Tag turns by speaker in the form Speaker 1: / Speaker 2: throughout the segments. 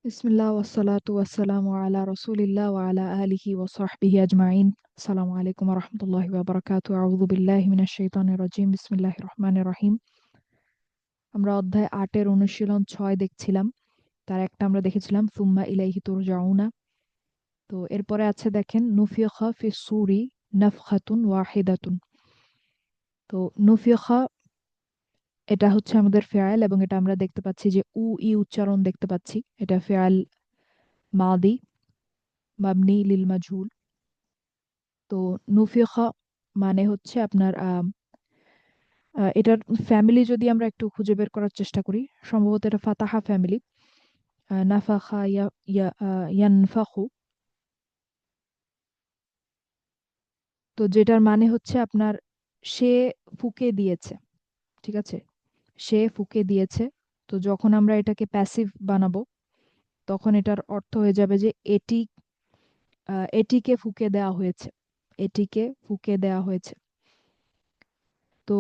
Speaker 1: বিসমিল্লাহ ওয়াসসালাতু ওয়াসসালামু আলা রাসূলিল্লাহ ওয়া আলা আলিহি ওয়া সাহবিহি আজমাইন। আসসালামু আলাইকুম ওয়া রাহমাতুল্লাহি ওয়া বারাকাতুহু। আউযু বিল্লাহি মিনাশ শাইতানির রাজিম। বিসমিল্লাহির রহমানির রহিম। আমরা অধ্যায় ৮ এর অনুশীলন ৬ দেখছিলাম। তার একটা আমরা দেখেছিলাম সুম্মা ইলাইহি তুরজাউনা। তো এরপরে আছে দেখেন নুফিখা ফিস সূরি নাফখাতুন ওয়াহিদাতুন। তো নুফিখা এটা হচ্ছে আমাদের ফেয়াল এবং এটা আমরা দেখতে পাচ্ছি যে ই উচ্চারণ দেখতে পাচ্ছি। এটা ফেয়াল মাদি মাবনি লিল মাজহুল। তো নুফিখা মানে হচ্ছে আপনার এটার ফ্যামিলি যদি আমরা একটু খুঁজে বের করার চেষ্টা করি, সম্ভবত এটা ফাতাহা ফ্যামিলি। নাফাখা ইয়ানফাখু। তো যেটার মানে হচ্ছে আপনার সে ফুঁকে দিয়েছে। ঠিক আছে, সে ফুঁকে দিয়েছে। তো যখন আমরা এটাকে প্যাসিভ বানাবো তখন এটার অর্থ হয়ে যাবে যে এটিকে ফুঁকে দেওয়া হয়েছে। এটিকে ফুঁকে দেওয়া হয়েছে। তো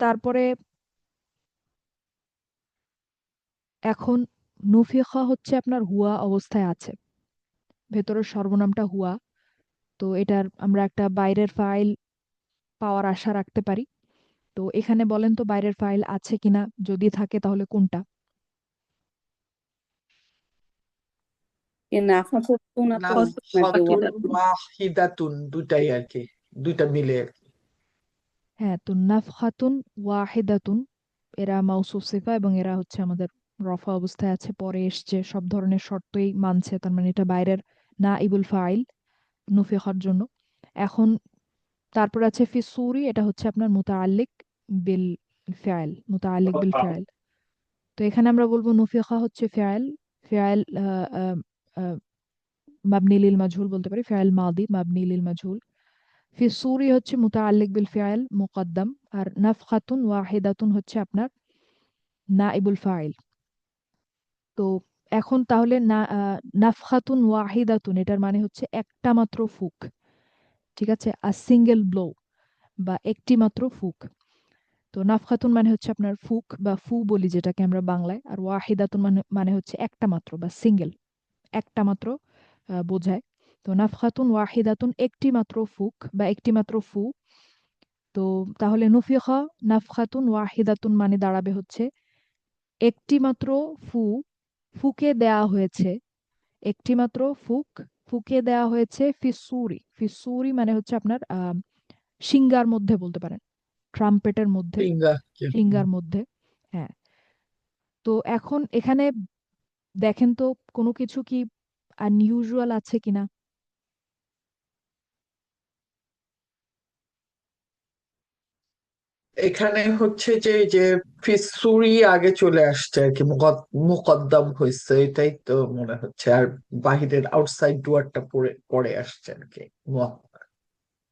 Speaker 1: তারপরে এখন নুফিখা হচ্ছে আপনার হুয়া অবস্থায় আছে, ভেতরের সর্বনামটা হুয়া। তো এটার আমরা একটা বাইরের ফাইল পাওয়ার আশা রাখতে পারি। তো এখানে বলেন তো বাইরের ফাইল আছে কিনা, যদি থাকে তাহলে কোনটা?
Speaker 2: নাফাকুতুনা তো
Speaker 3: নাফ
Speaker 2: নাকি
Speaker 3: খাতুন
Speaker 2: ওয়াহিদাতুন?
Speaker 3: ওয়াহিদাতুন, দুটাই আর কি, দুইটা মিলে আর কি।
Speaker 1: হ্যাঁ, তো নাফখাতুন ওয়াহিদাতুন এরা মাউসুফ সিফা এবং এরা হচ্ছে আমাদের রফা অবস্থায় আছে, পরে এসছে, সব ধরনের শর্তই মানছে, তার মানে এটা বাইরের না ইবুল ফাইল নুফিখার জন্য। এখন তারপর আছে ফিসুরি, এটা হচ্ছে আপনার মুতাআল্লিক বিল ফাইল, মুতাআল্লিক বিল ফাইল। তো এখানে আমরা বলবো নুফিখা হচ্ছে ফাইল, ফাইল মাবনি লিল মাজহুল বলতে পারি, ফাইল মাদি মাবনি লিল মাজহুল। ফি সুরি হচ্ছে মুতাআল্লিক বিল ফাইল মুকদ্দাম। আর নাফখাতুন ওয়াহিদাতুন হচ্ছে আপনার নাইবুল ফাইল। তো এখন তাহলে নাফখাতুন ওয়াহিদাতুন এটার মানে হচ্ছে একটা মাত্র ফুক। ঠিক আছে, আ সিঙ্গেল ব্লো বা একটি মাত্র ফুক। তো নাফখাতুন মানে হচ্ছে আপনার ফুক বা ফু বলি যেটাকে আমরা বাংলায়, আর ওয়াহিদাতুন মানে মানে হচ্ছে একটা মাত্র বা সিঙ্গেল, একটা মাত্র বোঝায়। তো নাফখাতুন ওয়াহিদাতুন একটি মাত্র ফুক বা একটি মাত্র ফু। তো তাহলে নুফিখা নাফখাতুন ওয়াহিদাতুন মানে দাঁড়াবে হচ্ছে একটি মাত্র ফু, ফুকে দেয়া হয়েছে, একটি মাত্র ফুক ফুকে দেয়া হয়েছে ফিসুরি। ফিসুরি মানে হচ্ছে আপনার সিঙ্গার মধ্যে বলতে পারেন, ট্রাম্পেটের মধ্যে,
Speaker 3: ফিঙ্গার।
Speaker 1: সিঙ্গার মধ্যে। হ্যাঁ। তো এখন এখানে দেখেন তো কোনো কিছু কি আনইউজুয়াল আছে কিনা।
Speaker 3: এখানে হচ্ছে যে যে ফিসুরি আগে চলে আসছে আর কি, মুকদ্দম হয়েছে, এটাই তো মনে হচ্ছে। আর বাহিরের আউটসাইড ডুয়ারটা পরে পরে আসছে আর কি,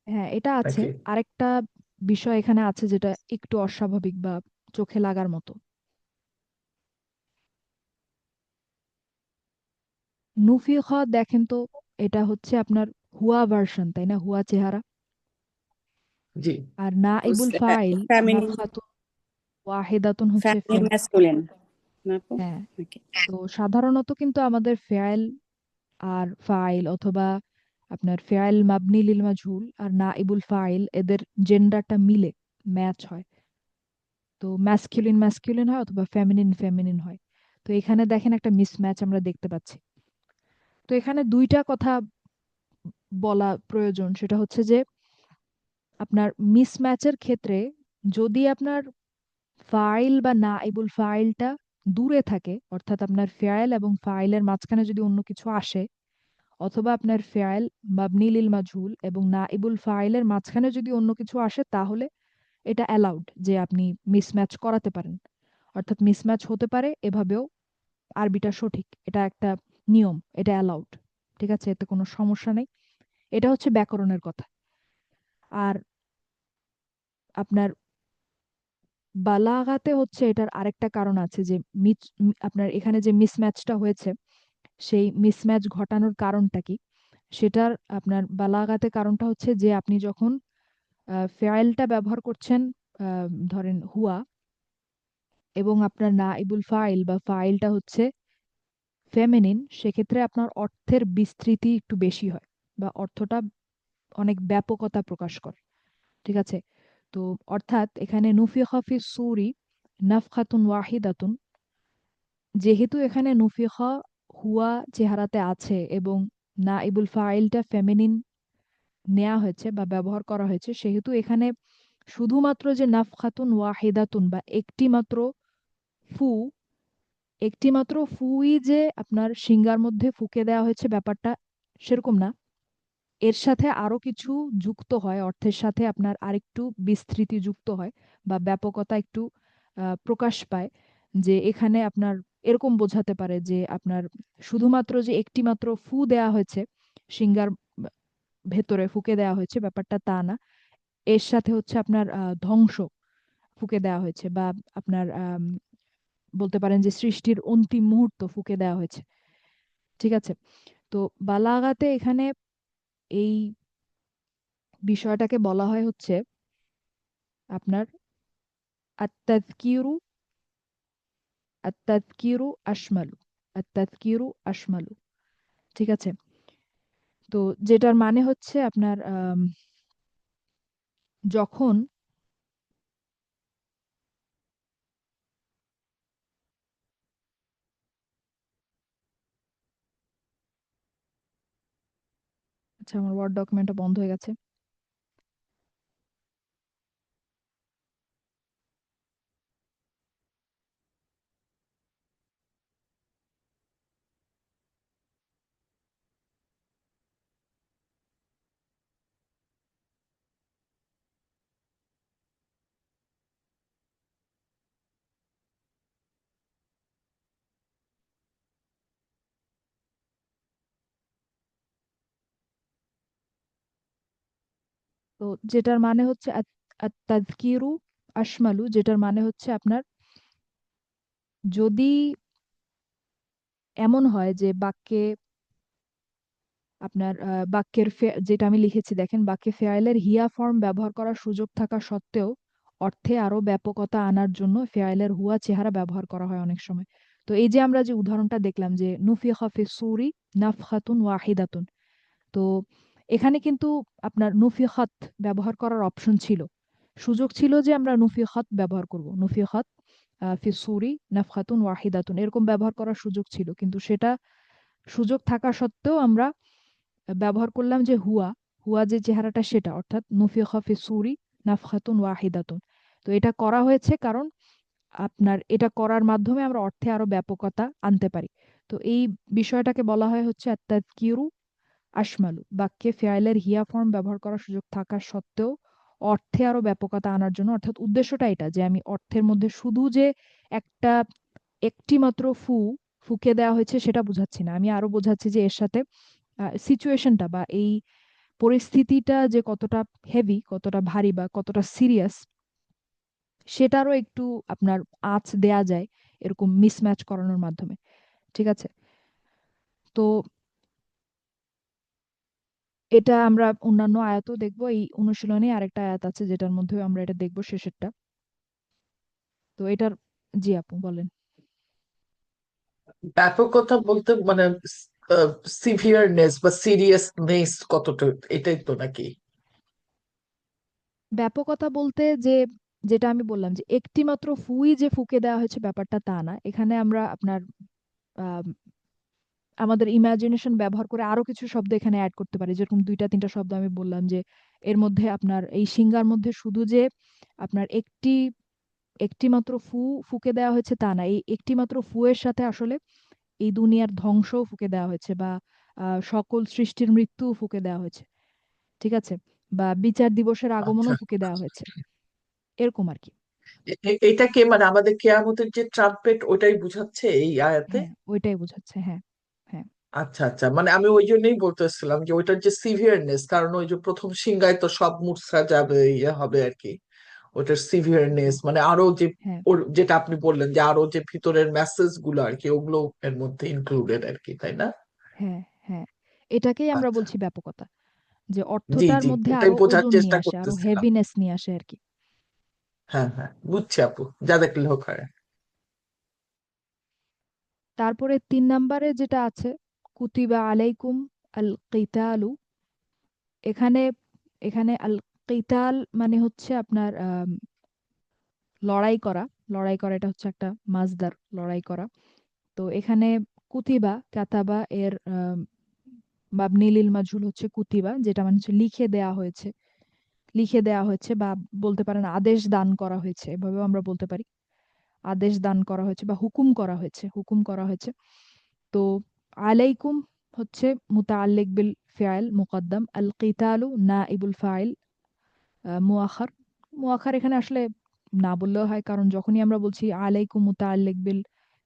Speaker 1: হ্যাঁ, এটা আছে।
Speaker 3: নাকি?
Speaker 1: আরেকটা বিষয় এখানে আছে যেটা একটু অস্বাভাবিক বা চোখে লাগার মতো। নুফিখা দেখেন তো, এটা হচ্ছে আপনার হুয়া ভার্সন, তাই না? হুয়া চেহারা।
Speaker 3: জি।
Speaker 1: আর না ইবুল ফাইল
Speaker 2: ফেমিনিন,
Speaker 1: নাফখাতুন ওয়াহিদাতুন হচ্ছে
Speaker 2: ফেমিনিন ম্যাসকুলিন না আপু?
Speaker 1: হ্যাঁ।
Speaker 2: নাকি?
Speaker 1: তো সাধারণত কিন্তু আমাদের ফেয়াল আর ফাইল অথবা আপনার ফেয়াল মাবনি লিল মাজহুল আর না ইবুল ফাইল এদের জেন্ডারটা মিলে ম্যাচ হয়। তো ম্যাসকুলিন ম্যাসকুলিন হয় অথবা ফেমিনিন ফেমিনিন হয়। তো এখানে দেখেন একটা মিসম্যাচ আমরা দেখতে পাচ্ছি। তো এখানে দুইটা কথা বলা প্রয়োজন, সেটা হচ্ছে যে আপনার মিসম্যাচের ক্ষেত্রে যদি আপনার ফাইল বা নাইবুল ফাইলটা দূরে থাকে, অর্থাৎ আপনার ফাইল এবং ফাইলের মাঝখানে যদি অন্য কিছু আসে, অথবা আপনার ফাইল মাবনি লিল মাজহুল এবং নাইবুল ফাইলের মাঝখানে যদি অন্য কিছু আসে, তাহলে এটা অ্যালাউড যে আপনি মিসম্যাচ করাতে পারেন। অর্থাৎ মিসম্যাচ হতে পারে এভাবেও, আরবিটা সঠিক, এটা একটা নিয়ম, এটা অ্যালাউড। ঠিক আছে, এতে কোনো সমস্যা নেই। এটা হচ্ছে ব্যাকরণের কথা। আর আপনার বালাগাতে হচ্ছে এটার আরেকটা কারণ আছে যে আপনার এখানে যে মিসম্যাচটা হয়েছে, সেই মিসম্যাচ ঘটানোর কারণটা কি, সেটার আপনার বালাগাতে কারণটা হচ্ছে যে আপনি যখন ফেয়ালটা ব্যবহার করছেন, ধরেন হুয়া, এবং আপনার নাইবুল ফাইল বা ফাইলটা হচ্ছে ফেমিনিন, সেক্ষেত্রে আপনার অর্থের বিস্তৃতি একটু বেশি হয় বা অর্থটা অনেক ব্যাপকতা প্রকাশ করে। ঠিক আছে? তো অর্থাৎ এখানে নুফিখা ফি সূরি নাফখাতুন ওয়াহিদাতুন, যেহেতু এখানে নুফিখা হুয়া চেহারাতে আছে এবং নাইবুল ফাইলটা ফেমিনিন নেওয়া হয়েছে বা ব্যবহার করা হয়েছে, সেহেতু এখানে শুধুমাত্র যে নাফখাতুন ওয়াহিদাতুন বা একটি মাত্র ফু, একটি মাত্র ফুই যে আপনার সিঙ্গার মধ্যে ফুঁকে দেওয়া হয়েছে ব্যাপারটা সেরকম না। এর সাথে আরো কিছু যুক্ত হয়, অর্থের সাথে আপনার আরেকটু বিস্তৃতি যুক্ত হয় বা ব্যাপকতা একটু প্রকাশ পায়। যে এখানে আপনার এরকম বোঝাতে পারে যে আপনার শুধুমাত্র যে একটি মাত্র ফু দেয়া হয়েছে সিঙ্গার ভেতরে ফুঁকে দেওয়া হয়েছে ব্যাপারটা তা না। এর সাথে হচ্ছে আপনার ধ্বংস ফুঁকে দেওয়া হয়েছে বা আপনার বলতে পারেন যে সৃষ্টির অন্তিম মুহূর্ত ফুঁকে দেওয়া হয়েছে। ঠিক আছে? তো বালাগাতে এখানে এই বিষয়টাকে বলা হয় হচ্ছে আপনার আত্তাযকিরু, আত্তাযকিরু আশমালু, আত্তাযকিরু আশমালু। ঠিক আছে? তো যেটার মানে হচ্ছে আপনার যখন, আচ্ছা আমার ওয়ার্ড ডকুমেন্টটা বন্ধ হয়ে গেছে। তো যেটার মানে হচ্ছে আত্তাযকিরু আশমালু, যেটার মানে হচ্ছে আপনার যদি এমন হয় যে বাক্যে আপনার বাক্যের যেটা আমি লিখেছি দেখেন, বাক্যে ফেয়াইলের হিয়া ফর্ম ব্যবহার করার সুযোগ থাকা সত্ত্বেও অর্থে আরো ব্যাপকতা আনার জন্য ফেয়াইলের হুয়া চেহারা ব্যবহার করা হয় অনেক সময়। তো এই যে আমরা যে উদাহরণটা দেখলাম যে নুফিখা ফি সূরি নাফখাতুন ওয়াহিদাতুন, তো এখানে কিন্তু আপনার নুফিখাত ব্যবহার করার অপশন ছিল, সুযোগ ছিল যে আমরা নুফিখাত ব্যবহার করব, নুফিখাত ফি সূরি নাফখাতুন ওয়াহিদাতুন এরকম ব্যবহার করার সুযোগ ছিল, কিন্তু সেটা সুযোগ থাকা সত্ত্বেও আমরা ব্যবহার করলাম যে হুয়া, হুয়া যে চেহারাটা সেটা, অর্থাৎ নুফিখা ফি সূরি নাফখাতুন ওয়াহিদাতুন। তো এটা করা হয়েছে কারণ আপনার এটা করার মাধ্যমে আমরা অর্থে আরো ব্যাপকতা আনতে পারি। তো এই বিষয়টাকে বলা হয় হচ্ছে আত্তাযকিরু আশমালু, বাক্যে ফেয়াইলের হিয়া ফর্ম ব্যবহার করার সুযোগ থাকা সত্ত্বেও অর্থে আরো ব্যাপকতা আনার জন্য, অর্থাৎ উদ্দেশ্যটা এটা যে আমি অর্থের মধ্যে শুধু যে একটা একটি মাত্র ফুঁকে দেওয়া হয়েছে সেটা বোঝাচ্ছি না, আমি আরো বোঝাচ্ছি যে এর সাথে সিচুয়েশনটা বা এই পরিস্থিতিটা যে কতটা হেভি, কতটা ভারী বা কতটা সিরিয়াস, সেটারও একটু আপনার আঁচ দেয়া যায় এরকম মিসম্যাচ করানোর মাধ্যমে। ঠিক আছে? তো এটা আমরা অন্যান্য আয়াতও দেখবো, এই অনুশীলনে আরেকটা আয়াত আছে যেটার মধ্যে আমরা এটা দেখবো শেষেরটা। তো এটার, জি আপু বলেন।
Speaker 3: ব্যাপকতা বলতে মানে সিভিয়ারনেস বা সিরিয়াসনেস কতটা, এটাই তো নাকি?
Speaker 1: ব্যাপকতা বলতে যে যেটা আমি বললাম যে একটি মাত্র ফুই যে ফুঁকে দেওয়া হয়েছে ব্যাপারটা তা না, এখানে আমরা আপনার আম, আমাদের ইমাজিনেশন ব্যবহার করে আরো কিছু শব্দ এখানে অ্যাড করতে পারি, যেরকম দুইটা তিনটা শব্দ আমি বললাম যে এর মধ্যে আপনার এই সিঙ্গার মধ্যে শুধু যে আপনার একটি একটি মাত্র ফুঁকে দেওয়া হয়েছে তা না, এই একটি মাত্র ফুয়ের সাথে আসলে এই দুনিয়ার ধ্বংসও ফুঁকে দেওয়া হয়েছে বা সকল সৃষ্টির মৃত্যুও ফুঁকে দেওয়া হয়েছে। ঠিক আছে? বা বিচার দিবসের
Speaker 3: আচ্ছা,
Speaker 1: আগমনও ফুঁকে দেওয়া হয়েছে, এরকম আর কি।
Speaker 3: এটা কি মানে আমাদের কেয়ামতের যে ট্রাম্পেট ওটাই বুঝাচ্ছে এই আয়াতে?
Speaker 1: হ্যাঁ ওইটাই বোঝাচ্ছে, হ্যাঁ। হ্যাঁ।
Speaker 3: আচ্ছা আচ্ছা, মানে আমি ওই জন্যই বলতেছিলাম যে ওইটার যে সিভিয়ারনেস, কারণ ওই যে প্রথম সিংহায় তো সব মুছরা যাবে, ইয়ে হবে আর কি। ওটার সিভিয়ারনেস মানে আরো যে
Speaker 1: হ্যাঁ।
Speaker 3: ওর যেটা আপনি বললেন যে আরো যে ভিতরের মেসেজ গুলো আর কি, ওগুলো এর মধ্যে ইনক্লুডেড আর কি, তাই না?
Speaker 1: হ্যাঁ। হ্যাঁ, এটাকেই আমরা
Speaker 3: আচ্ছা,
Speaker 1: বলছি ব্যাপকতা, যে
Speaker 3: জি
Speaker 1: অর্থটার
Speaker 3: জি,
Speaker 1: মধ্যে
Speaker 3: ওটাই
Speaker 1: আরো
Speaker 3: বোঝার
Speaker 1: ওজন নিয়ে
Speaker 3: চেষ্টা
Speaker 1: আসে, আরো
Speaker 3: করতেছিলাম।
Speaker 1: হেভিনেস নিয়ে আসে আর কি।
Speaker 3: হ্যাঁ হ্যাঁ, বুঝছি আপু, জাযাকাল্লাহু খায়রান।
Speaker 1: তারপরে 3 নম্বরে যেটা আছে কুতিবা আলাইকুম আল কিতালু। এখানে এখানে আল কিতাল মানে হচ্ছে আপনার লড়াই করা। লড়াই করা এটা হচ্ছে একটা মাজদার, লড়াই করা। তো এখানে কুতিবা কাতাবা এর মাবনি লিল মাজহুল হচ্ছে কুতিবা, যেটা মানে হচ্ছে লিখে দেয়া হয়েছে। লিখে দেয়া হয়েছে বা বলতে পারেন আদেশ দান করা হয়েছে, এভাবেও আমরা বলতে পারি। আদেশ দান করা হয়েছে বা হুকুম করা হয়েছে, হুকুম করা হয়েছে। তো আলাইকুম হচ্ছে মুতাআল্লিক বিল ফিআল মুকদ্দাম, আল কিতালু নাইবুল ফাইল মুআখার। মুআখার এখানে আসলে না বললেও হয়, কারণ যখনই আমরা বলছি আলাইকুম মুতাআল্লিক বিল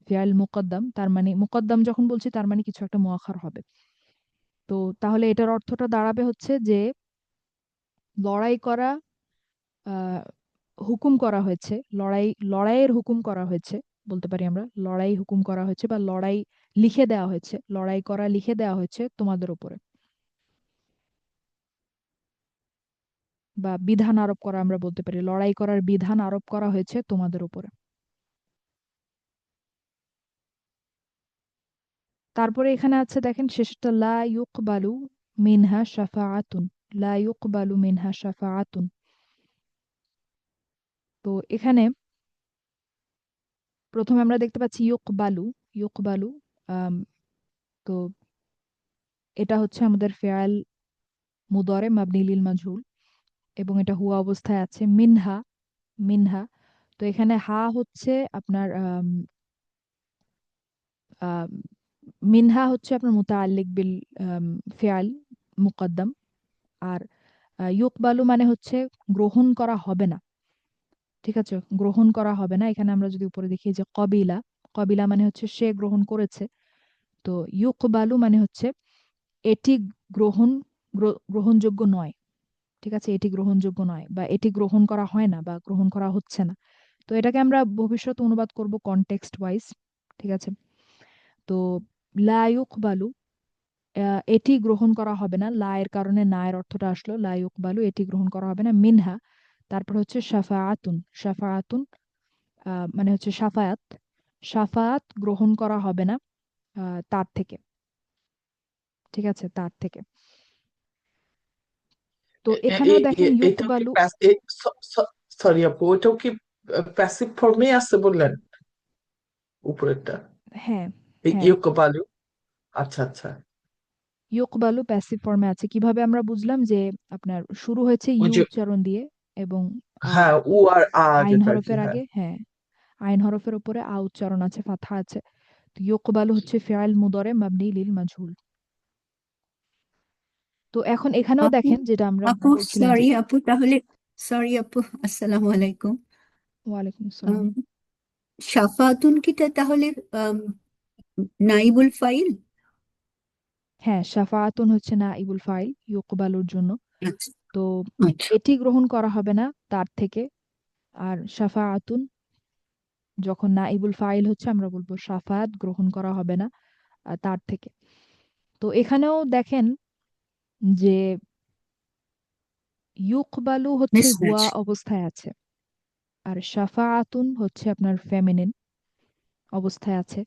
Speaker 1: ফিআল মুকদ্দাম, তার মানে মুকদ্দাম যখন বলছি তার মানে কিছু একটা মুআখার হবে। তো তাহলে এটার অর্থটা দাঁড়াবে হচ্ছে যে লড়াই করা, আহ, হুকুম করা হয়েছে, লড়াইয়ের হুকুম করা হয়েছে বলতে পারি আমরা। লড়াই হুকুম করা হয়েছে বা লড়াই লিখে দেওয়া হয়েছে, লড়াই করা লিখে দেওয়া হয়েছে তোমাদের উপরে, বা বিধান আরোপ করা আমরা বলতে পারি। লড়াই করার বিধান আরোপ করা হয়েছে তোমাদের উপরে। তারপরে এখানে আছে দেখেন শেষটা লা ইউকবালু মিনহা শাফাআতুন। লা ইউকবালু মিনহা শাফাআতুন। তো এখানে প্রথমে আমরা দেখতে পাচ্ছি ইউকবালু। ইউকবালু আম, তো এটা হচ্ছে আমাদের ফেয়াল মুদরে মাবনি লিল মাজহুল, এবং এটা হুয়া অবস্থায় আছে। মিনহা, মিনহা। তো এখানে হা হচ্ছে আপনার আম, মিনহা হচ্ছে আপনার মুতাআল্লিক বিল ফেয়াল মুকদ্দাম। আর ইউকবালু মানে হচ্ছে গ্রহণ করা হবে না। ঠিক আছে, গ্রহণ করা হবে না। এখানে আমরা যদি উপরে দেখি যে কবিলা, কবিলা মানে হচ্ছে সে গ্রহণ করেছে। তো ইউকবালু মানে হচ্ছে এটি গ্রহণ গ্রহণযোগ্য নয়। ঠিক আছে, এটি গ্রহণযোগ্য নয় বা এটি গ্রহণ করা হয় না বা গ্রহণ করা হচ্ছে না। তো এটাকে আমরা ভবিষ্যতে অনুবাদ করব কনটেক্সট ওয়াইজ। ঠিক আছে। তো লা ইউকবালু, এটি গ্রহণ করা হবে না। লা এর কারণে না এর অর্থটা আসলো, লা ইউকবালু এটি গ্রহণ করা হবে না। মিনহা, তারপর হচ্ছে শাফাআতুন। শাফাআতুন মানে হচ্ছে সাফায়াত। সাফায়াত গ্রহণ করা হবে না তার থেকে। ঠিক আছে, তার থেকে। তো এখানেও দেখেন
Speaker 3: এটাও কি
Speaker 1: ইউকবালু।
Speaker 3: সরি আপু, ওটাও কি প্যাসিভ ফর্মে আছে বললেন উপরেরটা?
Speaker 1: হ্যাঁ, হ্যাঁ,
Speaker 3: ইউকোবালু। আচ্ছা আচ্ছা।
Speaker 1: ইউকবালু প্যাসিভ ফর্মে আছে। কিভাবে আমরা বুঝলাম যে আপনার শুরু হয়েছে
Speaker 3: ওই
Speaker 1: ইউ
Speaker 3: যে,
Speaker 1: উচ্চারণ দিয়ে, এবং আ,
Speaker 3: হ্যাঁ, উ আর আ
Speaker 1: আইন
Speaker 3: যেটা আর কি,
Speaker 1: হরফের
Speaker 3: হ্যাঁ।
Speaker 1: আগে, হ্যাঁ, আইন হরফের উপরে আ উচ্চারণ আছে, ফাথা আছে। তো ইউকবালু হচ্ছে ফিআল মুদরে মাবনি লিল মাজহুল। তো এখন এখানেও
Speaker 4: আপু
Speaker 1: দেখেন যেটা আমরা
Speaker 4: আপু
Speaker 1: বলছিলাম যে
Speaker 4: সরি আপু তাহলে, সরি আপু, আসসালামু আলাইকুম।
Speaker 1: ওয়ালাইকুম আসসালাম।
Speaker 4: আম, শাফাতুন কিটা তাহলে নাইবুল ফাইল?
Speaker 1: হ্যাঁ, শাফাআতুন হচ্ছে না ইবুল ফাইল ইউকবালুর জন্য।
Speaker 4: আচ্ছা
Speaker 1: তো
Speaker 4: আচ্ছা।
Speaker 1: এটি গ্রহণ করা হবে না তার থেকে। আর শাফাআতুন যখন না ইবুল ফাইল হচ্ছে আমরা বলবো শাফাত গ্রহণ করা হবে না তার থেকে। তো এখানেও দেখেন যে ইউকবালু হচ্ছে
Speaker 4: মিসম্যাচ।
Speaker 1: হুয়া অবস্থায় আছে, আর শাফাআতুন হচ্ছে আপনার ফেমিনিন অবস্থায় আছে।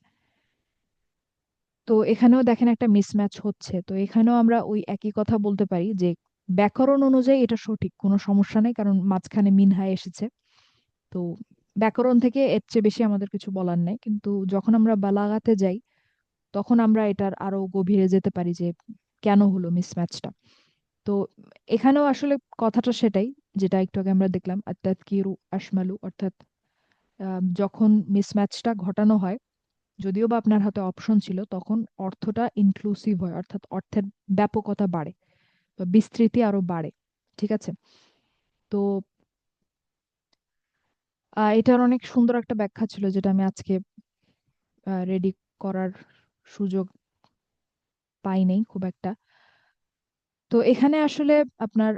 Speaker 1: তো এখানেও দেখেন একটা মিসম্যাচ হচ্ছে। তো এখানেও আমরা ওই একই কথা বলতে পারি যে ব্যাকরণ অনুযায়ী এটা সঠিক, কোনো সমস্যা নেই, কারণ মাঝখানে মিনহা এসেছে। তো ব্যাকরণ থেকে এর চেয়ে বেশি আমাদের কিছু বলার নেই, কিন্তু যখন আমরা বালাগাতে যাই তখন আমরা এটার আরো গভীরে যেতে পারি যে কেন হলো মিসম্যাচটা। তো এখানেও আসলে কথাটা সেটাই, যেটা একটু আগে আমরা দেখলাম আত্তাযকিরু আশমালু, অর্থাৎ যখন মিসম্যাচটা ঘটানো হয়, যদিও বা আপনার হাতে অপশন ছিল, তখন অর্থটা ইনক্লুসিভ হয়, অর্থাৎ অর্থের ব্যাপকতা বাড়ে বা বিস্তৃতি আরো বাড়ে। ঠিক আছে। তো এটার অনেক সুন্দর একটা ব্যাখ্যা ছিল যেটা আমি আজকে রেডি করার সুযোগ পাই নাই খুব একটা। তো এখানে আসলে আপনার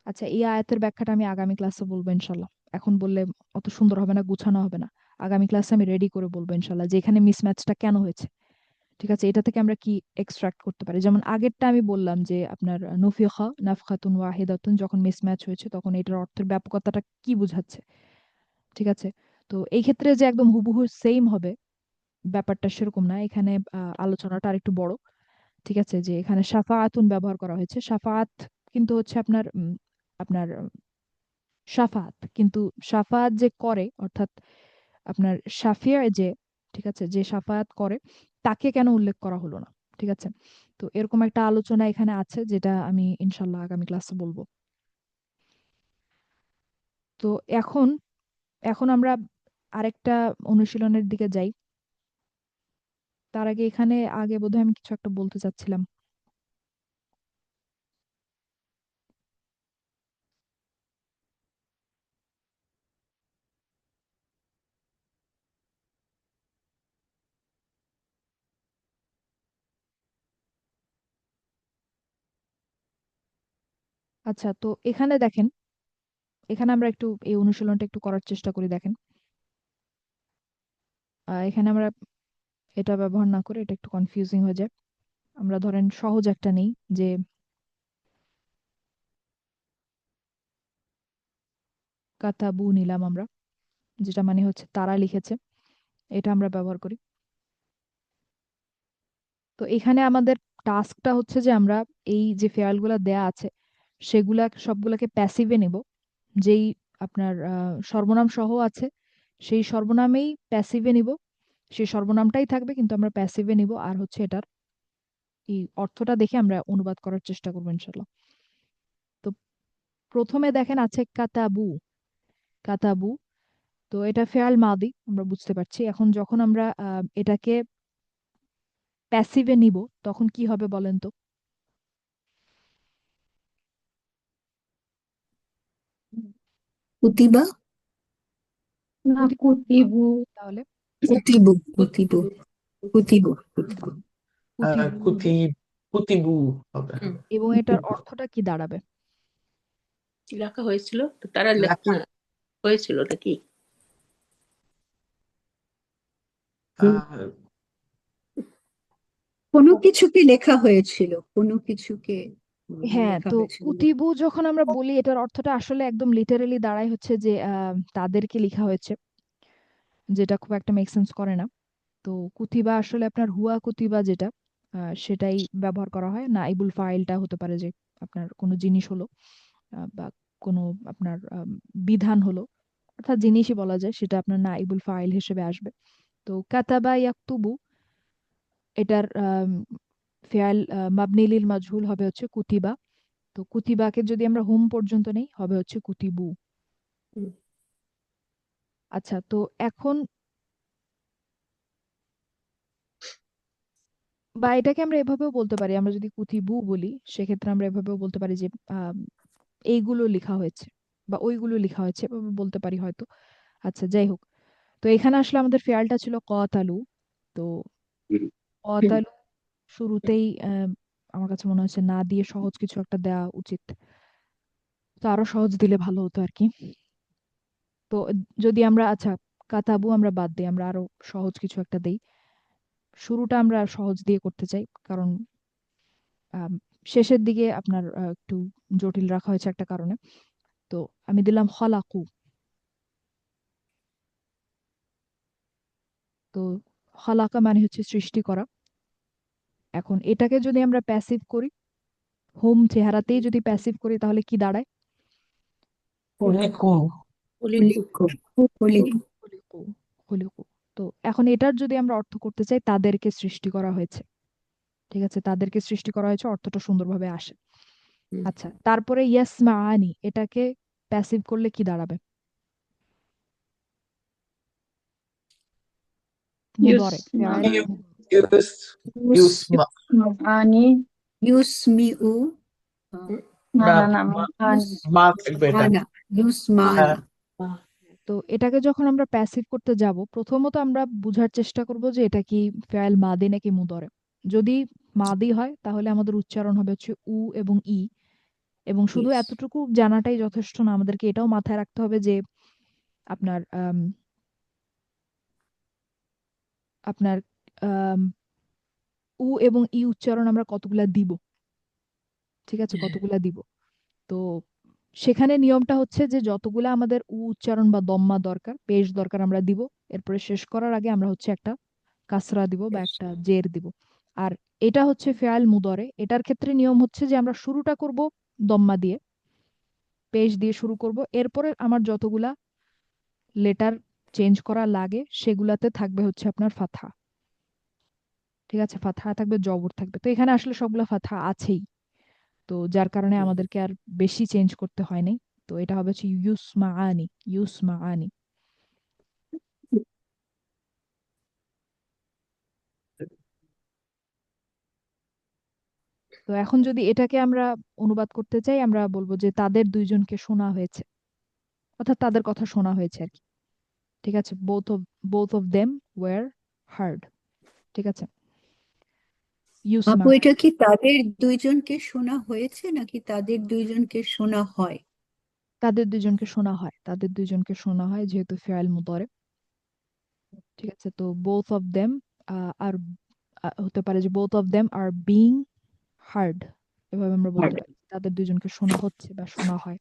Speaker 1: আচ্ছা, এই আয়াতের ব্যাখ্যাটা আমি আগামী ক্লাসে বলবো ইনশাল্লাহ। এখন বললে অত সুন্দর হবে না, গুছানো হবে না। আগামী ক্লাসে আমি রেডি করে বলবো ইনশাল্লাহ যে এখানে মিসম্যাচটা কেন হয়েছে। ঠিক আছে, এটা থেকে আমরা কি এক্সট্রাক্ট করতে পারি? যেমন আগেরটা আমি বললাম যে আপনার নফিখা নাফখাতুন ওয়াহিদাতুন যখন মিসম্যাচ হয়েছে তখন এটার অর্থের ব্যাপকতাটা কি বোঝাচ্ছে। ঠিক আছে, তো এই ক্ষেত্রে যে একদম হুবহু সেম হবে ব্যাপারটা সেরকম না। এখানে আলোচনাটা আরেকটু বড়। ঠিক আছে, যে এখানে শাফাআতুন ব্যবহার করা হয়েছে। শাফাআত কিন্তু হচ্ছে আপনার আপনার শাফাআত, কিন্তু শাফাআত যে করে অর্থাৎ আপনার শাফিয়া যে, ঠিক আছে, যে শাফায়াত করে তাকে কেন উল্লেখ করা হলো না? ঠিক আছে, তো এরকম একটা আলোচনা এখানে আছে যেটা আমি ইনশাল্লাহ আগামী ক্লাসে বলবো। তো এখন এখন আমরা আরেকটা অনুশীলনের দিকে যাই। তার আগে এখানে আগে বোধহয় আমি কিছু একটা বলতে চাচ্ছিলাম। আচ্ছা, তো এখানে দেখেন, এখানে আমরা একটু এই অনুশীলনটা একটু করার চেষ্টা করি। দেখেন, এখানে আমরা এটা ব্যবহার না করে এটা একটু কনফিউজিং হয়ে যায়। আমরা ধরেন সহজ একটা নেই, যে কাতাবু নিলাম আমরা, যেটা মানে হচ্ছে তারা লিখেছে, এটা আমরা ব্যবহার করি। তো এখানে আমাদের টাস্কটা হচ্ছে যে আমরা এই যে ফেয়ারগুলো দেয়া আছে সেগুলা সবগুলাকে প্যাসিভে নিব। যেই আপনার সর্বনাম সহ আছে সেই সর্বনামেই প্যাসিভে নিব, সেই সর্বনামটাই থাকবে কিন্তু আমরা প্যাসিভে নিব, আর হচ্ছে এটার এই অর্থটা দেখে আমরা অনুবাদ করার চেষ্টা করবো ইনশাল্লাহ। তো প্রথমে দেখেন আছে কাতাবু। কাতাবু, তো এটা ফেয়াল মাদি আমরা বুঝতে পারছি। এখন যখন আমরা এটাকে প্যাসিভে নিব তখন কি হবে বলেন তো?
Speaker 4: কুতিবা,
Speaker 5: না,
Speaker 1: কুতিবু
Speaker 5: কুতিবু।
Speaker 1: তাহলে
Speaker 4: কুতিবু, কুতিবু, কুতিবু, কুতিবু।
Speaker 1: কুতিবু,
Speaker 3: কুতি কুতিবু হবে।
Speaker 1: এবং এটার অর্থটা কি দাঁড়াবে?
Speaker 5: কি লেখা হয়েছিল তো তারা
Speaker 3: লেখা
Speaker 5: হয়েছিল ওটা কি?
Speaker 3: আহ,
Speaker 4: কোনো কিছুকে লেখা হয়েছিল, কোনো কিছুকে
Speaker 1: হ্যাঁ,
Speaker 4: লেখা
Speaker 1: তো
Speaker 4: হয়েছিল।
Speaker 1: কুতিবু যখন আমরা বলি এটার অর্থটা আসলে একদম লিটারালি দাঁড়ায় হচ্ছে যে তাদেরকে লেখা হয়েছে, যেটা খুব একটা মেক সেন্স করে না। তো কুতিবা আসলে আপনার হুয়া কুতিবা যেটা, সেটাই ব্যবহার করা হয়। নাইবুল ফাইলটা হতে পারে যে আপনার কোনো জিনিস হলো, বা কোনো আপনার বিধান হলো, অর্থাৎ জিনিসই বলা যায়, সেটা আপনার নাইবুল ফাইল হিসেবে আসবে। তো কাতাবা ইয়াকতুবু, এটার ফেয়াল মাবনি লিল মাজহুল হবে হচ্ছে কুতিবা। তো কুতিবাকে যদি আমরা হোম পর্যন্ত নেই হবে হচ্ছে কুতিবু।
Speaker 5: হুম।
Speaker 1: আচ্ছা, তো এখন বা এটাকে আমরা এভাবেও বলতে পারি, আমরা যদি কুতিবু বলি সেক্ষেত্রে আমরা এভাবেও বলতে পারি যে এইগুলো লেখা হয়েছে বা ওইগুলো লেখা হয়েছে, এভাবে বলতে পারি হয়তো। আচ্ছা, যাই হোক, তো এখানে আসলে আমাদের ফেয়ালটা ছিল কতালু। তো কতালু শুরুতেই আমার কাছে মনে হচ্ছে না দিয়ে সহজ কিছু একটা দেওয়া উচিত। তো আরো সহজ দিলে ভালো হতো আর কি। তো যদি আমরা আচ্ছা কাতাবু আমরা বাদ দিই, আমরা আরো সহজ কিছু একটা দেই। শুরুটা আমরা সহজ দিয়ে করতে চাই, কারণ আম, শেষের দিকে আপনার একটু জটিল রাখা হয়েছে একটা কারণে। তো আমি দিলাম খলাকু। তো খলাকা মানে হচ্ছে সৃষ্টি করা। এখন এটাকে যদি আমরা প্যাসিভ করি, হোম চেহারাতেই যদি প্যাসিভ করি তাহলে কি দাঁড়ায়?
Speaker 3: কুলিকু
Speaker 5: উলিকু।
Speaker 4: উলিকু, উলিকু।
Speaker 1: খুলিকু। খুলিকু। তো এখন এটার যদি আমরা অর্থ করতে চাই, তাদেরকে সৃষ্টি করা হয়েছে। ঠিক আছে, তাদেরকে সৃষ্টি করা হয়েছে, অর্থটা সুন্দরভাবে আসে।
Speaker 5: হুম।
Speaker 1: আচ্ছা, তারপরে ইয়াসমাআনি, এটাকে প্যাসিভ করলে কি দাঁড়াবে? মুদরে, ফেয়াল
Speaker 3: ইউস ইউসমা
Speaker 5: আনি।
Speaker 4: ইউসমিউ,
Speaker 5: না
Speaker 3: না
Speaker 5: না না, আনি।
Speaker 3: মা থাকবে এটা।
Speaker 4: মানা, ইউসমানা।
Speaker 3: হ্যাঁ,
Speaker 1: তো এটাকে যখন আমরা প্যাসিভ করতে যাব প্রথমত আমরা বুঝার চেষ্টা করব যে এটা কি ফেয়াল মাদি নাকি মুদরে। যদি মাদি হয় তাহলে আমাদের উচ্চারণ হবে হচ্ছে উ এবং ই, এবং শুধু
Speaker 5: Yes.
Speaker 1: এতটুকু জানাটাই যথেষ্ট না, আমাদেরকে এটাও মাথায় রাখতে হবে যে আপনার আপনার উ এবং ই উচ্চারণ আমরা কতগুলা দিব, ঠিক আছে, কতগুলা দিব। তো সেখানে নিয়মটা হচ্ছে যে যতগুলা আমাদের উ উচ্চারণ বা দম্মা দরকার, পেশ দরকার, আমরা দিব। এরপরে শেষ করার আগে আমরা হচ্ছে একটা কাসরা দিব বা একটা জের দিব। আর এটা হচ্ছে ফেয়াল মুদরে, এটার ক্ষেত্রে নিয়ম হচ্ছে যে আমরা শুরুটা করব দম্মা দিয়ে, পেশ দিয়ে শুরু করব। এরপরে আমার যতগুলা লেটার চেঞ্জ করা লাগে সেগুলাতে থাকবে হচ্ছে আপনার ফাথা, ঠিক আছে, ফাথা থাকবে, জবর থাকবে। তো এখানে আসলে সবগুলা ফাথা আছেই, তো যার কারণে আমাদেরকে আর বেশি চেঞ্জ করতে হয় নাই। তো এটা হবে হচ্ছে ইউসমাআনি, ইউসমাআনি। তো এখন যদি এটাকে আমরা অনুবাদ করতে চাই, আমরা বলবো যে তাদের দুইজনকে শোনা হয়েছে, অর্থাৎ তাদের কথা শোনা হয়েছে আর কি, ঠিক আছে। Both of them were hard, ঠিক আছে।
Speaker 4: আপু
Speaker 1: ইউসমা,
Speaker 4: এটা কি তাদের দুইজনকে শোনা হয়েছে নাকি তাদের দুইজনকে শোনা হয়?
Speaker 1: তাদের দুইজনকে শোনা হয়, তাদের দুইজনকে শোনা হয়, যেহেতু ফেয়াল মুদরে, ঠিক আছে। তো বোথ অফ দেম আর হতে পারে যে both of them are being hard, এভাবে আমরা বলতে পারি তাদের দুইজনকে শোনা হচ্ছে বা শোনা হয়।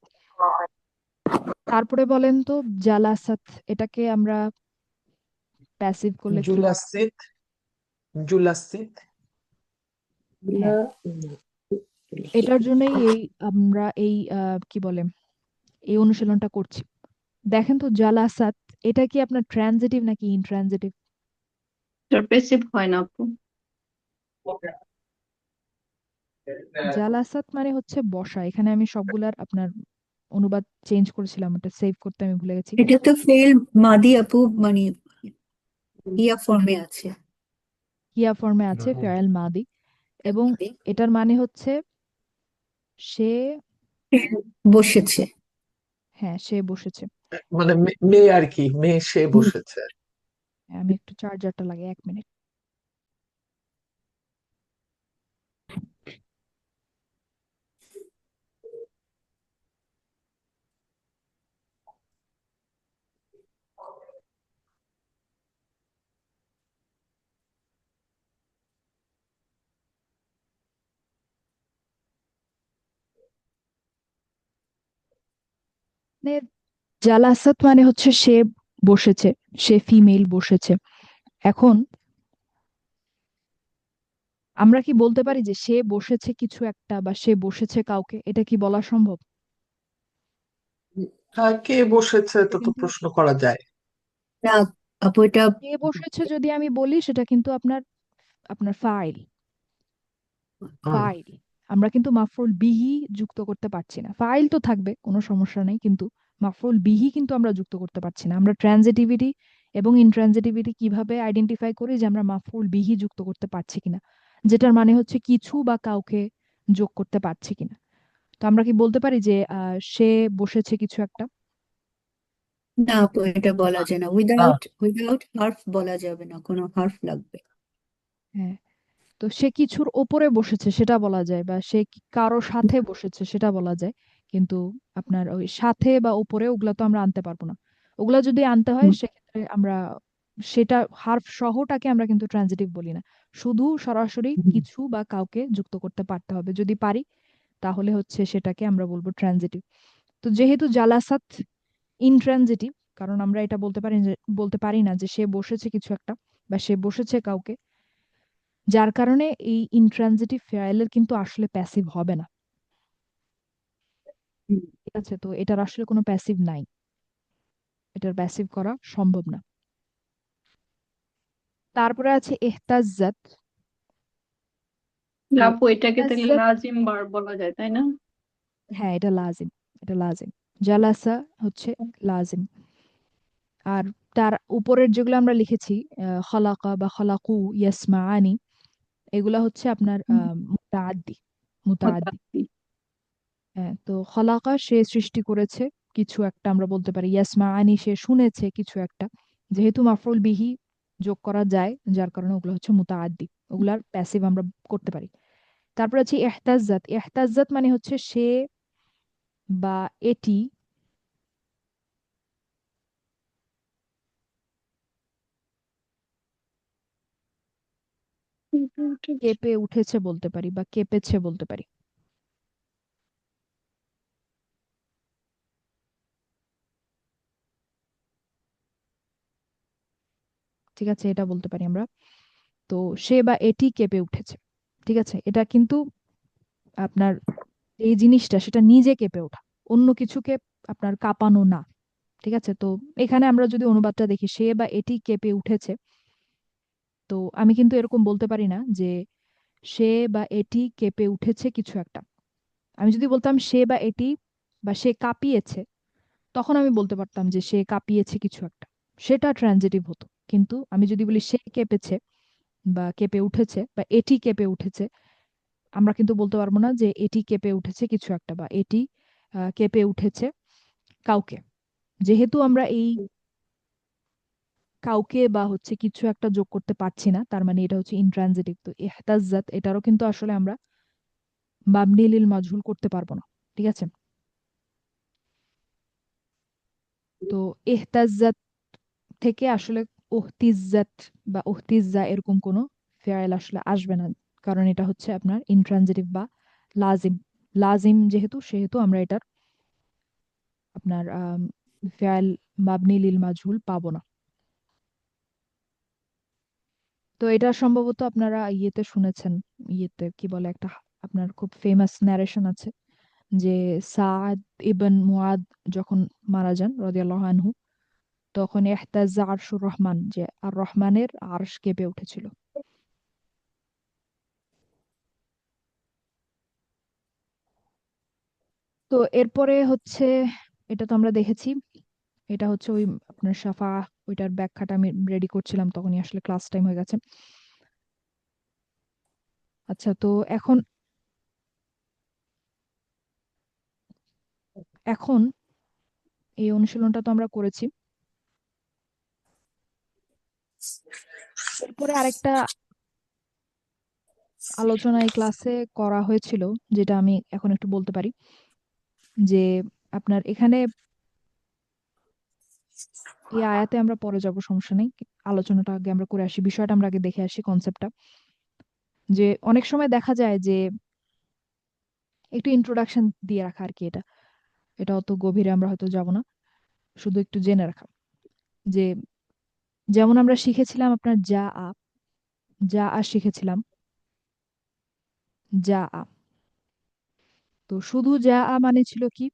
Speaker 1: তারপরে বলেন তো জালাসাত, এটাকে আমরা প্যাসিভ করলে কি?
Speaker 3: জুলাসিত, জুলাসিত।
Speaker 1: হ্যাঁ, এটার জন্যই আমরা এই কি বলে এই অনুশীলনটা করছি। দেখেন তো জালাসাত, এটা কি আপনার ট্রানজিটিভ নাকি ইনট্রানজিটিভ?
Speaker 5: প্যাসিভ হয় না আপু।
Speaker 1: জালাসাত মানে হচ্ছে বসা। এখানে আমি সবগুলার আপনার অনুবাদ চেঞ্জ করেছিলাম, এটা সেভ করতে আমি ভুলে গেছি।
Speaker 4: এটা তো ফেল মাদি আপু, মানে ইয়া ফর্মে আছে।
Speaker 1: হিয়া ফর্মে আছে, ফেয়াল মাদি, এবং এটার মানে হচ্ছে সে,
Speaker 4: বসেছে।
Speaker 1: হ্যাঁ সে বসেছে।
Speaker 3: মানে মেয়ে আর কি, মেয়ে সে বসেছে।
Speaker 1: হ্যাঁ, আমি একটু চার্জারটা লাগে, 1 মিনিট। মানে জালাসাত মানে হচ্ছে সে বসেছে, সে ফিমেল বসেছে। এখন আমরা কি বলতে পারি যে সে বসেছে কিছু একটা বা সে বসেছে কাউকে? এটা কি বলা সম্ভব?
Speaker 3: কে বসেছে
Speaker 1: এটা
Speaker 3: তো তো
Speaker 1: কিন্তু,
Speaker 3: প্রশ্ন করা যায়।
Speaker 4: না আপু, এটা
Speaker 1: কে বসেছে যদি আমি বলি সেটা কিন্তু আপনার আপনার ফাইল,
Speaker 3: হুম,
Speaker 1: ফাইল। আমরা কিন্তু মাফরুল বিহি যুক্ত করতে পারছি না। ফাইল তো থাকবে, কোনো সমস্যা নেই, কিন্তু মাফরুল বিহি কিন্তু আমরা যুক্ত করতে পারছি না। আমরা ট্রানজিটিভিটি এবং ইনট্রানজিটিভিটি কিভাবে আইডেন্টিফাই করি যে আমরা মাফরুল বিহি যুক্ত করতে পারছি কিনা, যেটার মানে হচ্ছে কিছু বা কাউকে যোগ করতে পারছি কিনা। তো আমরা কি বলতে পারি যে সে বসেছে কিছু একটা?
Speaker 4: না আপু, এটা বলা যায় না।
Speaker 3: না।
Speaker 4: উইদাউট উইদাউট হার্ফ বলা যাবে না, কোনো হার্ফ লাগবে।
Speaker 1: হ্যাঁ, তো সে কিছুর ওপরে বসেছে সেটা বলা যায়, বা সে কারো সাথে বসেছে সেটা বলা যায়। কিন্তু আপনার ওই সাথে বা উপরে ওগুলা তো আমরা আনতে পারবো না। ওগুলা যদি আনতে হয় সেক্ষেত্রে আমরা সেটা হার্ফ সহটাকে আমরা কিন্তু ট্রানজিটিভ বলি না, শুধু সরাসরি কিছু বা কাউকে যুক্ত করতে পারতে হবে। যদি পারি তাহলে হচ্ছে সেটাকে আমরা বলবো ট্রানজিটিভ। তো যেহেতু জালাসাত ইনট্রানজিটিভ, কারণ আমরা এটা বলতে পারি না যে সে বসেছে কিছু একটা বা সে বসেছে কাউকে, যার কারণে এই ইনট্রানজিটিভ ফেয়ারের কিন্তু আসলে প্যাসিভ হবে না, ঠিক আছে। তো এটার আসলে কোনো প্যাসিভ নাই, এটার প্যাসিভ করা সম্ভব না। তারপরে আছে এহতাজ্জাত। তো
Speaker 5: আপু এটাকে তাহলে
Speaker 1: এহতাজ্জাত,
Speaker 5: লাজিম বার বলা যায় তাই না?
Speaker 1: হ্যাঁ এটা লাজিম, এটা লাজিম। জালাসা হচ্ছে লাজিম। আর তার উপরের যেগুলো আমরা লিখেছি খলাকা বা খলাকু, ইয়াসমাআনি, এগুলা হচ্ছে আপনার মুতাআদ্দি, মুতাআদ্দি। হ্যাঁ, তো খলাকা সে সৃষ্টি করেছে কিছু একটা, আমরা বলতে পারি ইয়াসমাআনি সে শুনেছে কিছু একটা। যেহেতু মাফউল বিহি যোগ করা যায়, যার কারণে ওগুলো হচ্ছে মুতাআদ্দি, ওগুলার প্যাসিভ আমরা করতে পারি। তারপর আছে ইহতাজ্জাত। ইহতাজ্জাত মানে হচ্ছে সে বা এটি, কেঁপে উঠেছে বলতে পারি বা কেঁপেছে বলতে পারি। ঠিক আছে, এটা বলতে পারি আমরা। তো সে বা এটি কেঁপে উঠেছে। ঠিক আছে, এটা কিন্তু আপনার এই জিনিসটা সেটা নিজে কেঁপে ওঠা, অন্য কিছুকে আপনার কাঁপানো না। ঠিক আছে, তো এখানে আমরা যদি অনুবাদটা দেখি, সে বা এটি কেঁপে উঠেছে, তো আমি কিন্তু এরকম বলতে পারি না যে সে বা এটি কেঁপে উঠেছে কিছু একটা। আমি যদি বলতাম সে বা এটি বা সে কাঁপিয়েছে, তখন আমি বলতে পারতাম যে সে কাঁপিয়েছে কিছু একটা, সেটা ট্রানজিটিভ হতো। কিন্তু আমি যদি বলি সে কেঁপেছে বা কেঁপে উঠেছে বা এটি কেঁপে উঠেছে, আমরা কিন্তু বলতে পারবো না যে এটি কেঁপে উঠেছে কিছু একটা বা এটি কেঁপে উঠেছে কাউকে। যেহেতু আমরা এই কাউকে বা হচ্ছে কিছু একটা যোগ করতে পারছি না, তার মানে এটা হচ্ছে ইনট্রানজিটিভ। তো ইহতাজ্জাত এটারও কিন্তু আসলে আমরা মাবনি লিল মাজহুল করতে পারবো না। ঠিক আছে, তো ইহতাজ্জাত থেকে আসলে উহতিজ্জাত বা উহতিজ্জা এরকম কোনো ফেয়াল আসলে আসবে না, কারণ এটা হচ্ছে আপনার ইনট্রানজিটিভ বা লাজিম। লাজিম যেহেতু, সেহেতু আমরা এটার আপনার ফেয়াল মাবনি লিল মাজহুল পাবো না। তো এটা সম্ভবত আপনারা ইয়েতে শুনেছেন, ইয়েতে কি বলে একটা আপনার খুব ফেমাস ন্যারেশন আছে যে সাদ ইবন মুআদ যখন মারা যান রাদিয়াল্লাহু আনহু, তখন ইহতাজ্জা আরশুর রহমান, যে আর রহমানের আরশ কেঁপে উঠেছিল। তো এরপরে হচ্ছে, এটা তো আমরা দেখেছি, এটা হচ্ছে ওই আপনার সাফা, ওইটার ব্যাখ্যাটা আমি রেডি করছিলাম, তখনই আসলে ক্লাস টাইম হয়ে গেছে। আচ্ছা, তো এখন এখন এই অনুশীলনটা তো আমরা করেছি। এরপরে আরেকটা আলোচনা এই ক্লাসে করা হয়েছিল, যেটা আমি এখন একটু বলতে পারি, যে আপনার এখানে এই আয়াতে আমরা পরে যাব, সমস্যা নেই, আলোচনাটা আগে আমরা করে আসি, বিষয়টা আমরা আগে দেখে আসি, কনসেপ্টটা। যে অনেক সময় দেখা যায় যে একটু ইন্ট্রোডাকশন দিয়ে রাখা আর কি, এটা এটা অত গভীরে আমরা হয়তো যাব না, শুধু একটু জেনে রাখা। যে যেমন আমরা শিখেছিলাম আপনার যা আ শিখেছিলাম, যা আ। তো শুধু যা আ মানে ছিল কি,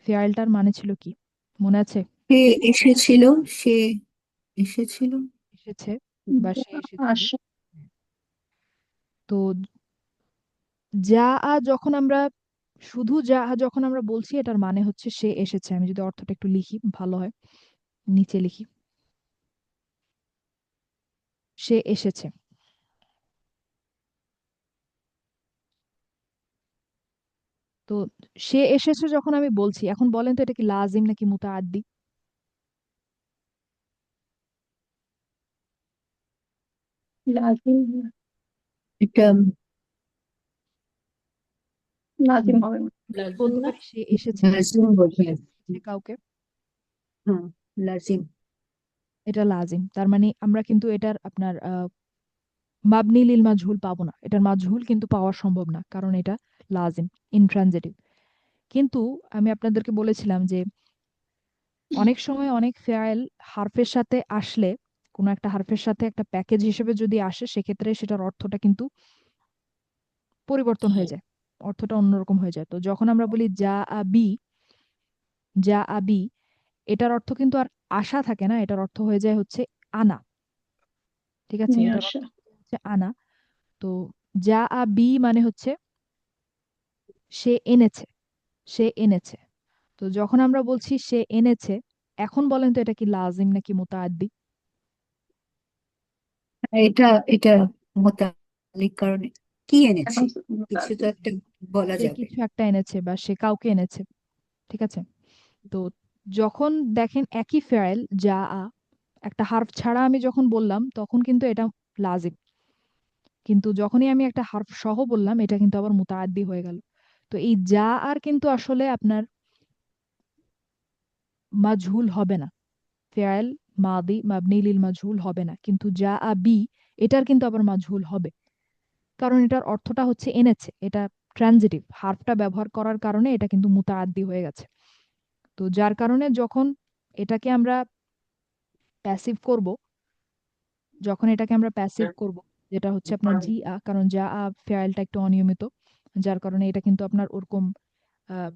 Speaker 1: ফেয়ালটার মানে ছিল কি, মনে আছে?
Speaker 4: সে এসেছিল, সে এসেছিল।
Speaker 1: এসেছে বা সে এসেছিল।
Speaker 5: আসা।
Speaker 1: তো যা আ যখন আমরা, শুধু যা আ যখন আমরা বলছি, এটার মানে হচ্ছে সে এসেছে। আমি যদি অর্থটা একটু লিখি ভালো হয়, নিচে লিখি, সে এসেছে। তো সে এসেছে যখন আমি বলছি, এখন বলেন তো এটা কি লাজিম নাকি মুতাআদ্দি?
Speaker 5: লাজিম।
Speaker 4: এটা
Speaker 5: লাজিম হবে না।
Speaker 4: লাজিম
Speaker 1: বলতে
Speaker 4: না,
Speaker 1: পারি সে এসেছে,
Speaker 4: লাজিম বোঝায়।
Speaker 1: এসেছে কাউকে,
Speaker 4: হ্যাঁ, লাজিম।
Speaker 1: এটা লাজিম। তার মানে আমরা কিন্তু এটার আপনার মাবনি লিল মাজহুল পাবো না, এটার মাজহুল কিন্তু পাওয়া সম্ভব না, কারণ এটা লাজিম, ইনট্রানজিটিভ। কিন্তু আমি আপনাদেরকে বলেছিলাম যে অনেক সময় অনেক ফেয়াল হারফের সাথে আসলে, কোনো একটা হারফের সাথে একটা প্যাকেজ হিসেবে যদি আসে, সেক্ষেত্রে সেটার অর্থটা কিন্তু পরিবর্তন হয়ে যায়, অর্থটা অন্যরকম হয়ে যায়। তো যখন আমরা বলি যা আবি, এটার অর্থ কিন্তু আর আশা থাকে না, এটার অর্থ হয়ে যায় হচ্ছে আনা। ঠিক আছে,
Speaker 5: নিয়ে
Speaker 1: এটার
Speaker 5: আসা।
Speaker 1: অর্থ হচ্ছে আনা। তো যা আবি মানে হচ্ছে সে এনেছে, সে এনেছে। তো যখন আমরা বলছি সে এনেছে, এখন বলেন তো এটা কি লাজিম নাকি মুতাআদ্দি?
Speaker 4: এটা এটা মোতালিক, কারণ কি এনেছে,
Speaker 5: এখন
Speaker 4: কিছু তো একটা বলা
Speaker 1: সে
Speaker 4: যাবে।
Speaker 1: কিছু একটা এনেছে বা সে কাউকে এনেছে। ঠিক আছে, তো যখন দেখেন একই ফেয়াল যা আ, একটা হার্ফ ছাড়া আমি যখন বললাম, তখন কিন্তু এটা লাজিম। কিন্তু যখনই আমি একটা হার্ফ সহ বললাম, এটা কিন্তু আবার মুতাআদ্দি হয়ে গেল। তো এই যা আর কিন্তু আসলে আপনার মাজহুল হবে না, ফেয়াল মাদি মাবনি লিল মাজহুল হবে না, কিন্তু যা আ বি এটার কিন্তু আবার মাজহুল হবে, কারণ এটার অর্থটা হচ্ছে এনেছে, এটা ট্রানজিটিভ, হার্ফটা ব্যবহার করার কারণে এটা কিন্তু মুতাআদ্দি হয়ে গেছে। তো যার কারণে যখন এটাকে আমরা প্যাসিভ করব, যেটা হচ্ছে আপনার জি আ, কারণ যা আ ফেয়ালটা একটু অনিয়মিত, যার কারণে এটা কিন্তু আপনার ওরকম আহ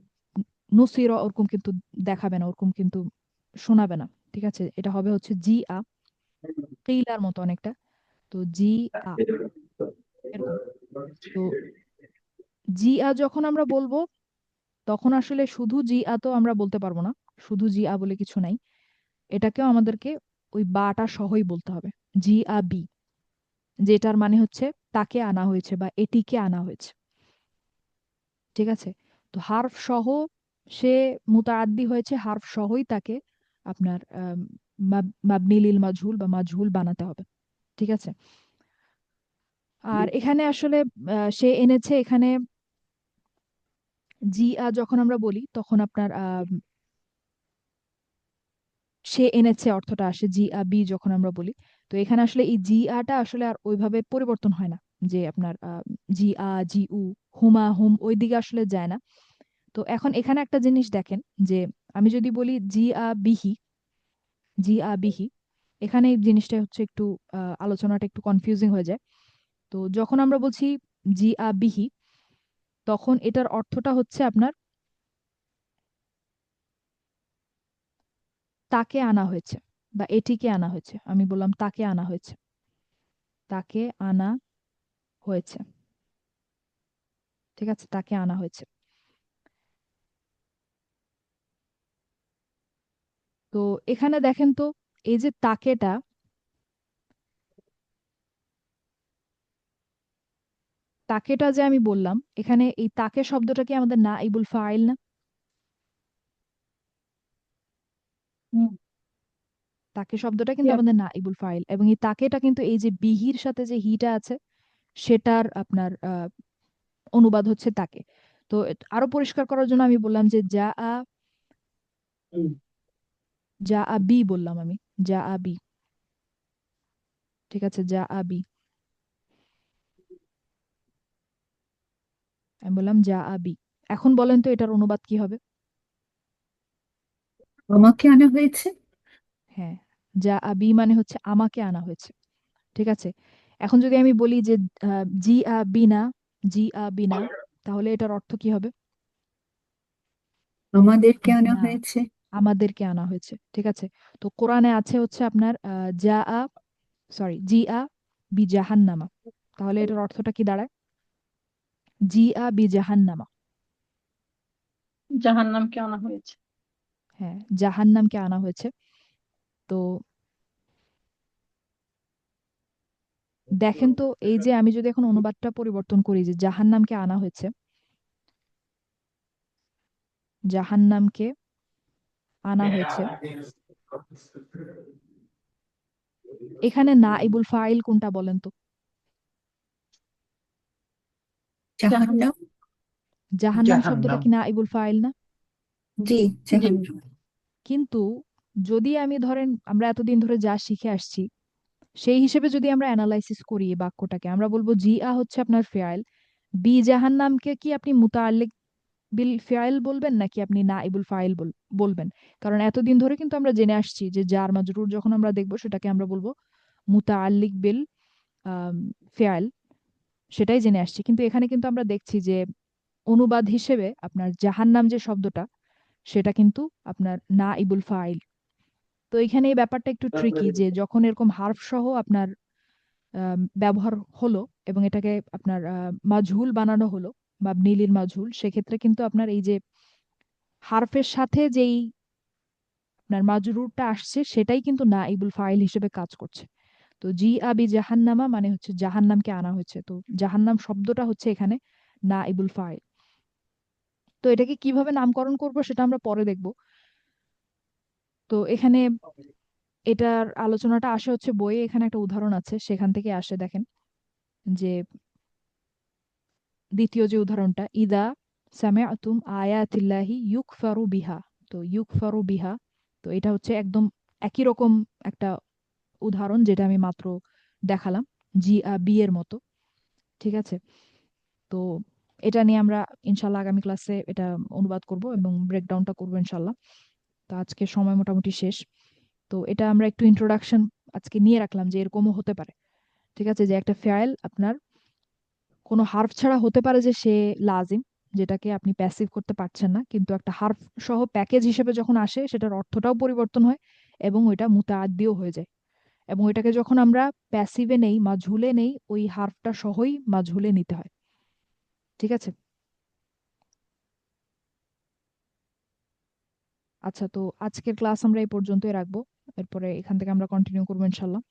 Speaker 1: নুসিরা ওরকম কিন্তু দেখাবে না, ওরকম কিন্তু শোনাবে না। ঠিক আছে, এটা হবে হচ্ছে জি আ, কিলার মতো অনেকটা। তো জি আ এরকম। তো জি আ যখন আমরা বলবো, তখন আসলে শুধু জি আ তো আমরা বলতে পারবো না, শুধু জি আ বলে কিছু নাই, এটাকেও আমাদেরকে ওই বাটা সহই বলতে হবে, জি আ বি, যেটার মানে হচ্ছে তাকে আনা হয়েছে বা এটিকে আনা হয়েছে। ঠিক আছে, তো হার্ফ সহ সে মুতাআদ্দি হয়েছে, হার্ফ সহই তাকে আপনার মাবনি লিল মাজহুল বা মাজহুল বানাতে হবে। ঠিক আছে, আর এখানে আসলে সে এনেছে, এখানে জি আ যখন আমরা বলি তখন আপনার সে এনেছে অর্থটা আসে জি আ বি যখন আমরা বলি। তো এখানে আসলে এই জি আটা আসলে আর ওইভাবে পরিবর্তন হয় না, যে আপনার জি আ জি উ হুমা হুম ওই দিকে আসলে যায় না। তো এখন এখানে একটা জিনিস দেখেন, যে আমি যদি বলি জি আ বিহি, জি আ বিহি, এখানে এই জিনিসটা হচ্ছে একটু আলোচনাটা একটু কনফিউজিং হয়ে যায়। তো যখন আমরা বলছি জি আ বিহি, তখন এটার অর্থটা হচ্ছে আপনার তাকে আনা হয়েছে বা এটিকে আনা হয়েছে। আমি বললাম তাকে আনা হয়েছে, তাকে আনা হয়েছে। ঠিক আছে, তাকে আনা হয়েছে। তো এখানে দেখেন তো, এই যে তাকেটা যে আমি বললাম, এখানে এই তাকে শব্দটা কি আমাদের নাইবুল ফাইল না?
Speaker 5: হুম।
Speaker 1: তাকে শব্দটা কিন্তু
Speaker 5: Yeah.
Speaker 1: আমাদের নাইবুল ফাইল, এবং এই তাকেটা কিন্তু এই যে বিহির সাথে যে হিটা আছে সেটার আপনার অনুবাদ হচ্ছে তাকে। তো আরো পরিষ্কার করার জন্য আমি বললাম যে যা আ বি বললাম আমি, যা আ বি। ঠিক আছে, যা আ বি, আমি বললাম যা আ বি। এখন বলেন তো এটার অনুবাদ কি হবে?
Speaker 4: আমাকে আনা হয়েছে।
Speaker 1: হ্যাঁ, যা আ বি মানে হচ্ছে আমাকে আনা হয়েছে। ঠিক আছে, এখন যদি আমি বলি যে জি আ বিনা, জি আ বিনা, তাহলে এটার অর্থ কি হবে?
Speaker 4: আমাদেরকে আনা
Speaker 1: না,
Speaker 4: হয়েছে।
Speaker 1: আমাদেরকে আনা হয়েছে। ঠিক আছে, তো কোরআনে আছে হচ্ছে আপনার যা আ, সরি, জি আ বি জাহান্নামা, তাহলে এটার অর্থটা কি দাঁড়ায়? জি আ বি জাহান্নামা।
Speaker 5: জাহান্নামকে আনা হয়েছে।
Speaker 1: হ্যাঁ, জাহান্নামকে আনা হয়েছে। তো দেখেন তো, এই যে আমি যদি এখন অনুবাদটা পরিবর্তন করি যে জাহান্নামকে আনা হয়েছে, জাহান্নামকে আনা হয়েছে, এখানে নাইবুল ফাইল কোনটা বলেন তো?
Speaker 4: জাহান্নাম।
Speaker 1: জাহান্নাম শব্দটা
Speaker 3: জাহান্নাম।
Speaker 1: কি নাইবুল ফাইল না?
Speaker 4: জি,
Speaker 5: জি।
Speaker 4: জাহান্নাম।
Speaker 1: কিন্তু যদি আমি ধরেন আমরা এতদিন ধরে যা শিখে আসছি সেই হিসেবে যদি আমরা অ্যানালাইসিস করি এই বাক্যটাকে, আমরা বলবো জি আ হচ্ছে আপনার ফেয়াইল, বি জাহান্নামকে কি আপনি মুতাআল্লিক বিল ফেয়াইল বলবেন নাকি আপনি নাইবুল ফাইল বলবেন? কারণ এতদিন ধরে কিন্তু আমরা জেনে আসছি যে জার মাজরুর যখন আমরা দেখবো সেটাকে আমরা বলবো মুতাআল্লিক বিল ফেয়াইল, সেটাই জেনে আসছি। কিন্তু এখানে কিন্তু আমরা দেখছি যে অনুবাদ হিসেবে আপনার জাহান্নাম যে শব্দটা সেটা কিন্তু আপনার নাইবুল ফাইল। তো এখানে এই ব্যাপারটা একটু ট্রিকি, যে যখন এরকম হার্ফ সহ আপনার ব্যবহার হলো এবং এটাকে আপনার মাজহুল বানানো হলো মাবনি লিল মাজহুল, সেক্ষেত্রে কিন্তু আপনার এই যে হার্ফের সাথে যেই আপনার মাজরুরটা আসছে সেটাই কিন্তু নাইবুল ফাইল হিসেবে কাজ করছে। তো জি আবি জাহান্নামা মানে হচ্ছে জাহান্নামকে আনা হয়েছে, তো জাহান্নাম শব্দটা হচ্ছে এখানে নাইবুল ফাইল। তো এটাকে কিভাবে নামকরণ করব সেটা আমরা পরে দেখব। তো এখানে এটার আলোচনাটা আসে হচ্ছে বইয়ে, এখানে একটা উদাহরণ আছে সেখান থেকে আসে। দেখেন যে দ্বিতীয় যে উদাহরণটা, ইদা সামিআতুম আয়াতিল্লাহি ইউকফারু বিহা, তো ইউকফারু বিহা, তো এটা হচ্ছে একদম একই রকম একটা উদাহরণ যেটা আমি মাত্র দেখালাম, বি এর মতো। ঠিক আছে, তো এটা নিয়ে আমরা ইনশাল্লাহ আগামী ক্লাসে এটা অনুবাদ করব এবং ব্রেকডাউনটা করবো ইনশাল্লাহ। তো আজকে সময় মোটামুটি শেষ। তো এটা আমরা একটু ইন্ট্রোডাকশন আজকে নিয়ে রাখলাম যে এরকমও হতে পারে। ঠিক আছে, যে একটা ফেয়াল আপনার কোনো হার্ফ ছাড়া হতে পারে যে সে লাজিম, যেটাকে আপনি প্যাসিভ করতে পারছেন না, কিন্তু একটা হার্ফ সহ প্যাকেজ হিসেবে যখন আসে সেটার অর্থটাও পরিবর্তন হয় এবং ওইটা মুতাআদ্দিও হয়ে যায়। এবং ওইটাকে যখন আমরা প্যাসিভে নেই, মাঝহুলে নেই, ওই হার্ফটা সহই মাঝহুলে নিতে হয়। ঠিক আছে, আচ্ছা, তো আজকের ক্লাস আমরা এই পর্যন্তই রাখবো। এরপরে এখান থেকে আমরা কন্টিনিউ করবো ইনশাল্লাহ।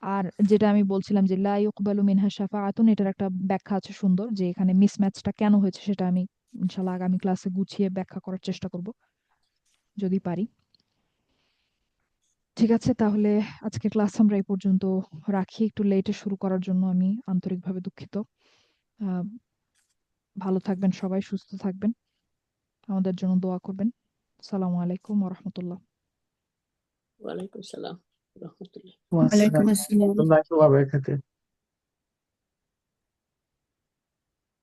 Speaker 1: আর যেটা আমি বলছিলাম যে লা ইউকবালু মিনহা শাফাআতুন, এটার একটা ব্যাখ্যা আছে সুন্দর, যে এখানে মিসম্যাচটা কেন হয়েছে সেটা আমি ইনশাল্লাহ আগামী ক্লাসে গুছিয়ে ব্যাখ্যা করার চেষ্টা করব যদি পারি। ঠিক আছে, তাহলে আজকে ক্লাস আমরা এই পর্যন্ত রাখি। একটু লেটে শুরু করার জন্য আমি আন্তরিকভাবে দুঃখিত। আহ, ভালো থাকবেন সবাই, সুস্থ থাকবেন, আমাদের জন্য দোয়া করবেন। আসসালামু আলাইকুম ওয়া রাহমাতুল্লাহ।
Speaker 6: ওয়ালাইকুম সালাম রহমতুল্লাহ।
Speaker 3: ওয়াসসালাম
Speaker 4: ওয়ালাইকুম আসসালাম।
Speaker 3: ওয়া রাহমাতুল্লাহি ওয়া বারাকাতুহু।